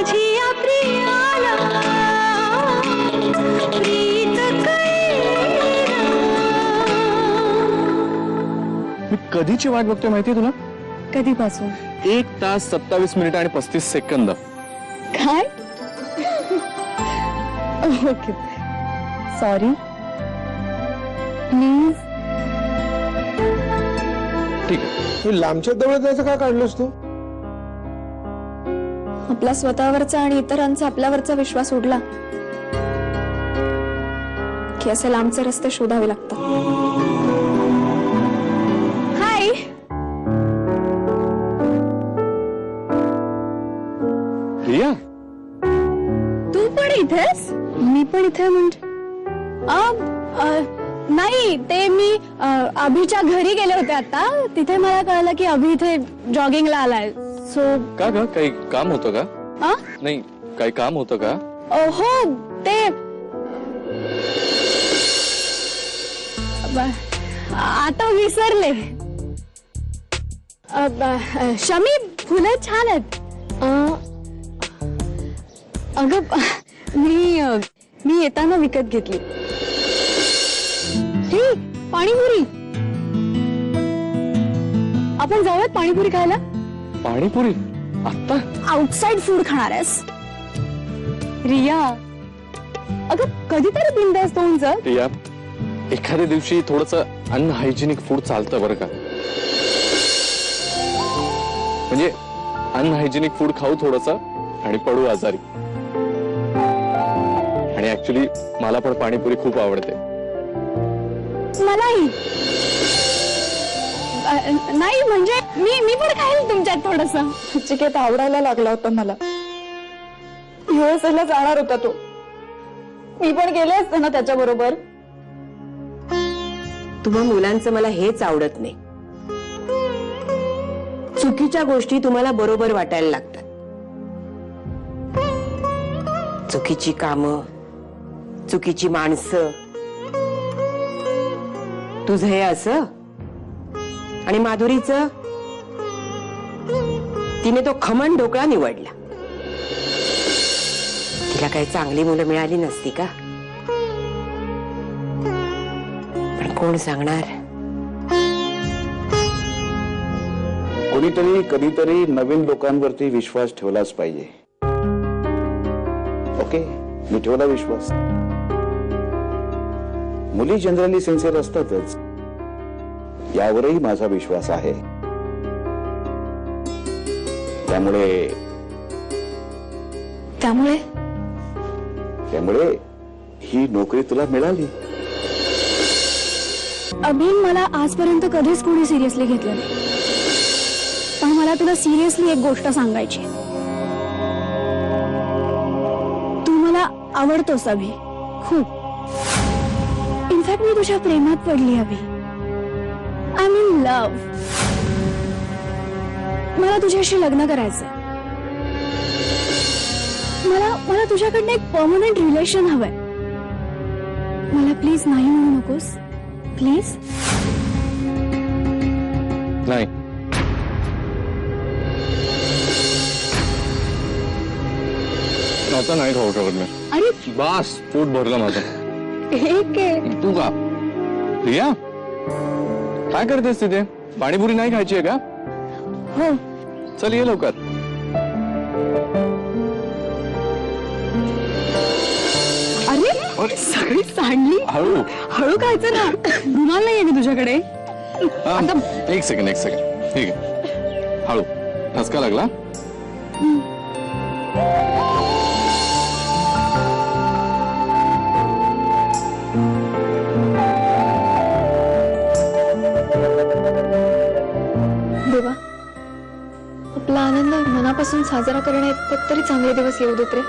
माझी या प्रियाला प्रीत कैला। मी कधीची वाट बघतोय माहितीये तुला? कधीपासून? 1 तास 27 मिनिट आणि 35 सेकंद। काय? Okay sorry please. ठीक आहे। तू लांबच्या जवळ जायचं का काढलंस तू? आपला स्वतःवरचा आणि इतरांचा आपल्यावरचा विश्वास उडला की असे लांबचे रस्ते शोधावे लागतात। हाय रिया, तू पण इथेच? मी पण इथे म्हणजे नाही, ते मी अभिच्या घरी गेले होते आता, तिथे मला कळलं की अभि इथे जॉगिंगला आलाय। सो का ग, काही काम होतं का? नाही, काही काम होतं का? हो, ते आता विसरले। शमी, फुलं छान आहेत। अगं मी येताना विकत घेतली। हे पाणीपुरी, आपण जाऊयात पाणीपुरी खायला? पाणीपुरी आता? आउटसाइड फूड खाणार आहेस? रिया अगं कधीतरी बिंदास तुमचं। रिया, एखाद्या दिवशी थोडंसं अनहायजेनिक फूड चालतं बरं का? म्हणजे अनहायजेनिक फूड खाऊ थोडंसं आणि पडू आजारी। आणि ऍक्च्युली मला पण पाणीपुरी खूप आवडते। मलाही नाही, म्हणजे मी पण खाईल तुमच्यात थोडंसं। चिकेत आवडायला लागला होता मला। युएसएला जाणार होता तो, मी पण गेले असते ना त्याच्या बरोबर। तुम्हा मुलांचं मला हेच आवडत नाही, चुकीच्या गोष्टी तुम्हाला बरोबर वाटायला लागतात। चुकीची कामं, चुकीची माणसं, तुझं हे असं। आणि माधुरीचं, तिने तो खमण ढोकळा निवडला। तिला काही चांगली मुलं मिळाली नसती का? पण कोण सांगणार? कोणीतरी कधीतरी नवीन लोकांवरती विश्वास ठेवलाच पाहिजे। ओके, मी ठेवला विश्वास। मुली जनरली सिन्सिअर असतातच, यावरही माझा विश्वास आहे। त्यामुळे ही नोकरी तुला मिळाली। अभि, मला आजपर्यंत कधीच कोणी सिरियसली घेतलं नाही, पण मला तुला सिरियसली एक गोष्ट सांगायची। तू मला आवडतोस अभि, खूप। इनफॅक्ट मी तुझ्या प्रेमात पडली Abhi. I am in love. मला तुझ्याशी लग्न करायचंय। मला तुझ्याकडनं एक परमनंट रिलेशन हवंय। मला प्लीज नाही म्हणू नकोस, प्लीज। नाही, आता नाही खाऊ शकत मी। अरे बस, पोट भरलं माझं। एक आहे। तू का? रिया, काय करतेस तिथे? पाणीपुरी नाही खायची आहे का? हो, चल ये लवकर। अरे सगळी सांडली। हळू हळू खायचं ना, रुमाल नाहीये मी तुझ्याकडे? एक सेकंड, ठीक आहे, हळू। ठसका लागला? देवा, आपला आनंद मनापासून साजरा करण्यात तरी चांगले दिवस येऊ देत रे।